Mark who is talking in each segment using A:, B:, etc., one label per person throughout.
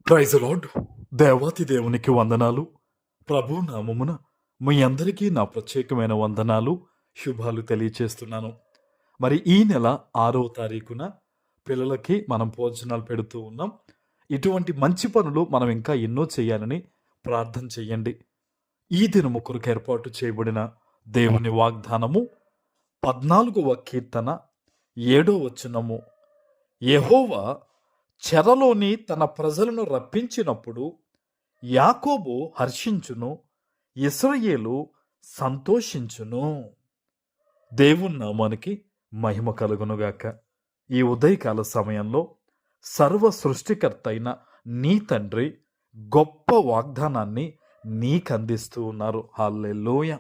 A: Praise lord. దేవాతి దేవునికి వందనాలు. ప్రభు నామమున మీ అందరికీ నా ప్రత్యేకమైన వందనాలు, శుభాలు తెలియచేస్తున్నాను. మరి ఈ నెల 6వ తారీఖున పిల్లలకి మనం భోజనాలు పెడుతూ ఉన్నాం. ఇటువంటి మంచి పనులు మనం ఇంకా ఎన్నో చేయాలని ప్రార్థన చేయండి. ఈ దినము కొరకు ఏర్పాటు చేయబడిన దేవుని వాగ్దానము 14వ కీర్తన 7వ వచనము. యెహోవా చెరలోని తన ప్రజలను రప్పించినప్పుడు యాకోబు హర్షించును, ఇశ్రాయేలు సంతోషించును. దేవుని నామానికి మహిమ కలుగునుగాక. ఈ ఉదయకాల సమయంలో సర్వ సృష్టికర్త అయిన నీ తండ్రి గొప్ప వాగ్దానాన్ని నీకందిస్తూ ఉన్నారు. హల్లెలూయ.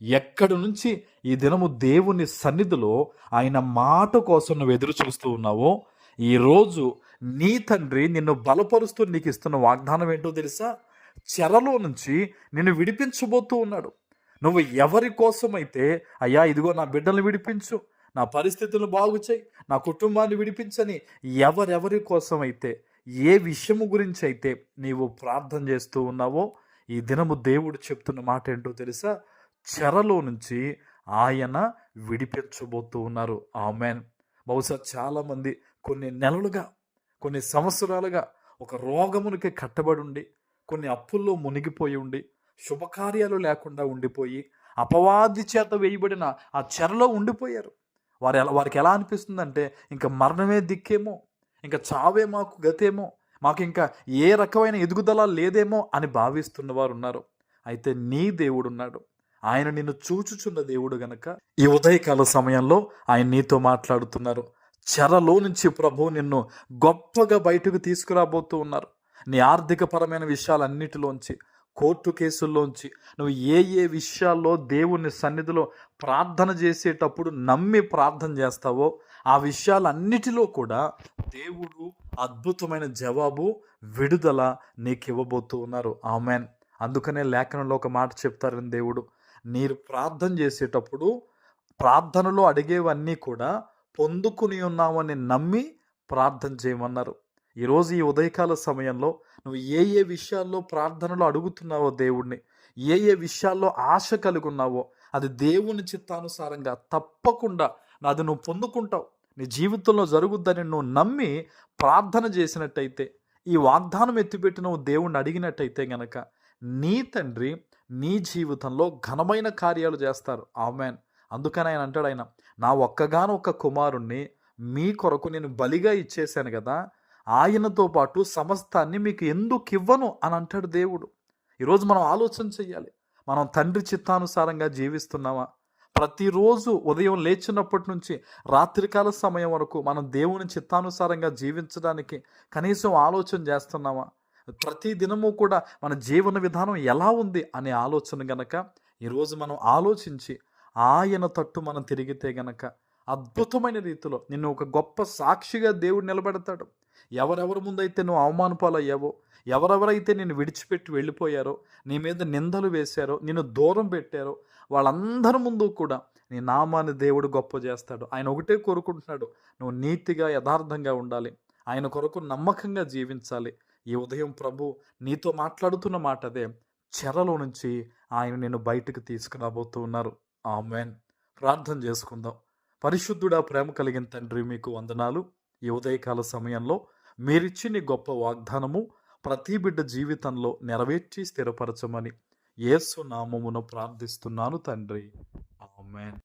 A: ఎక్కడి నుంచి ఈ దినము దేవుని సన్నిధిలో ఆయన మాట కోసం నువ్వు ఎదురు చూస్తూ ఉన్నావో, ఈరోజు నీ తండ్రి నిన్ను బలపరుస్తూ నీకు ఇస్తున్న వాగ్దానం ఏంటో తెలుసా? చెరలో నుంచి నిన్ను విడిపించబోతూ ఉన్నాడు. నువ్వు ఎవరి కోసమైతే అయ్యా ఇదిగో నా బిడ్డలను విడిపించు, నా పరిస్థితులను బాగు చేయి, నా కుటుంబాన్ని విడిపించని ఎవరెవరి కోసమైతే, ఏ విషయము గురించి అయితే నీవు ప్రార్థన చేస్తూ ఉన్నావో, ఈ దినము దేవుడు చెప్తున్న మాట ఏంటో తెలుసా? చెరలో నుంచి ఆయన విడిపించబోతూ ఉన్నారు. ఆమెన్. బహుశా చాలామంది కొన్ని నెలలుగా, కొన్ని సంవత్సరాలుగా ఒక రోగమునికి కట్టబడి ఉండి, కొన్ని అప్పుల్లో మునిగిపోయి ఉండి, శుభకార్యాలు లేకుండా ఉండిపోయి, అపవాది చేత వేయబడిన ఆ చెరలో ఉండిపోయారు. వారికి ఎలా అనిపిస్తుందంటే ఇంకా మరణమే దిక్కేమో, ఇంకా చావే మాకు గతేమో, మాకు ఇంకా ఏ రకమైన ఎదుగుదల లేదేమో అని భావిస్తున్న వారు ఉన్నారు. అయితే నీ దేవుడు ఉన్నాడు. ఆయన నిన్ను చూచుచున్న దేవుడు గనక ఈ ఉదయకాల సమయంలో ఆయన నీతో మాట్లాడుతున్నారు. చెరలో నుంచి ప్రభు నిన్ను గొప్పగా బయటకు తీసుకురాబోతూ ఉన్నారు. నీ ఆర్థికపరమైన విషయాలన్నిటిలోంచి, కోర్టు కేసుల్లోంచి, నువ్వు ఏ విషయాల్లో దేవుని సన్నిధిలో ప్రార్థన చేసేటప్పుడు నమ్మి ప్రార్థన చేస్తావో ఆ విషయాలన్నిటిలో కూడా దేవుడు అద్భుతమైన జవాబు, విడుదల నీకు ఇవ్వబోతూ ఉన్నారు. ఆమెన్. అందుకనే లేఖనంలో ఒక మాట చెప్తారని దేవుడు, మీరు ప్రార్థన చేసేటప్పుడు ప్రార్థనలో అడిగేవన్నీ కూడా పొందుకుని ఉన్నామని నమ్మి ప్రార్థన చేయమన్నారు. ఈరోజు ఈ ఉదయకాల సమయంలో నువ్వు ఏ విషయాల్లో ప్రార్థనలో అడుగుతున్నావో దేవుణ్ణి, ఏ విషయాల్లో ఆశ కలిగి ఉన్నావో అది దేవుని చిత్తానుసారంగా తప్పకుండా అది నువ్వు పొందుకుంటావు. నీ జీవితంలో జరుగుద్దని నువ్వు నమ్మి ప్రార్థన చేసినట్టయితే, ఈ వాగ్దానం ఎత్తిపెట్టి నువ్వు దేవుణ్ణి అడిగినట్టయితే గనక నీ తండ్రి నీ జీవితంలో ఘనమైన కార్యాలు చేస్తారు. ఆమెన్. అందుకని ఆయన అంటాడు, ఆయన నా ఒక్కగానొక్క కుమారుణ్ణి మీ కొరకు నేను బలిగా ఇచ్చేశాను కదా, ఆయనతో పాటు సమస్తాన్ని మీకు ఎందుకు ఇవ్వను అని అంటాడు దేవుడు. ఈరోజు మనం ఆలోచన చెయ్యాలి. మనం తండ్రి చిత్తానుసారంగా జీవిస్తున్నామా? ప్రతిరోజు ఉదయం లేచినప్పటి నుంచి రాత్రికాల సమయం వరకు మనం దేవుని చిత్తానుసారంగా జీవించడానికి కనీసం ఆలోచన చేస్తున్నామా? ప్రతి దినము కూడా మన జీవన విధానం ఎలా ఉంది అనే ఆలోచన గనక ఈరోజు మనం ఆలోచించి ఆయన తట్టు మనం తిరిగితే గనక అద్భుతమైన రీతిలో నిన్ను ఒక గొప్ప సాక్షిగా దేవుడు నిలబెడతాడు. ఎవరెవరి ముందైతే నువ్వు అవమానపాలయ్యావో, ఎవరెవరైతే నిన్ను విడిచిపెట్టి వెళ్ళిపోయారో, నీ మీద నిందలు వేశారో, నిన్ను దూరం పెట్టారో, వాళ్ళందరి ముందు కూడా నీ నామాన్ని దేవుడు గొప్ప చేస్తాడు. ఆయన ఒకటే కోరుకుంటున్నాడు, నువ్వు నీతిగా యథార్థంగా ఉండాలి, ఆయన కొరకు నమ్మకంగా జీవించాలి. ఈ ఉదయం ప్రభు నీతో మాట్లాడుతున్న మాట అదే. చెరలో నుంచి ఆయన నిన్ను బయటకు తీసుకురాబోతూ ఉన్నారు. ఆమెన్. ప్రార్థన చేసుకుందాం. పరిశుద్ధుడా, ప్రేమ కలిగిన తండ్రి, మీకు వందనాలు. ఈ ఉదయకాల సమయంలో మీరిచ్చిన గొప్ప వాగ్దానము ప్రతి బిడ్డ జీవితంలో నెరవేర్చి స్థిరపరచమని యేసు నామమున ప్రార్థిస్తున్నాను తండ్రి. ఆమెన్.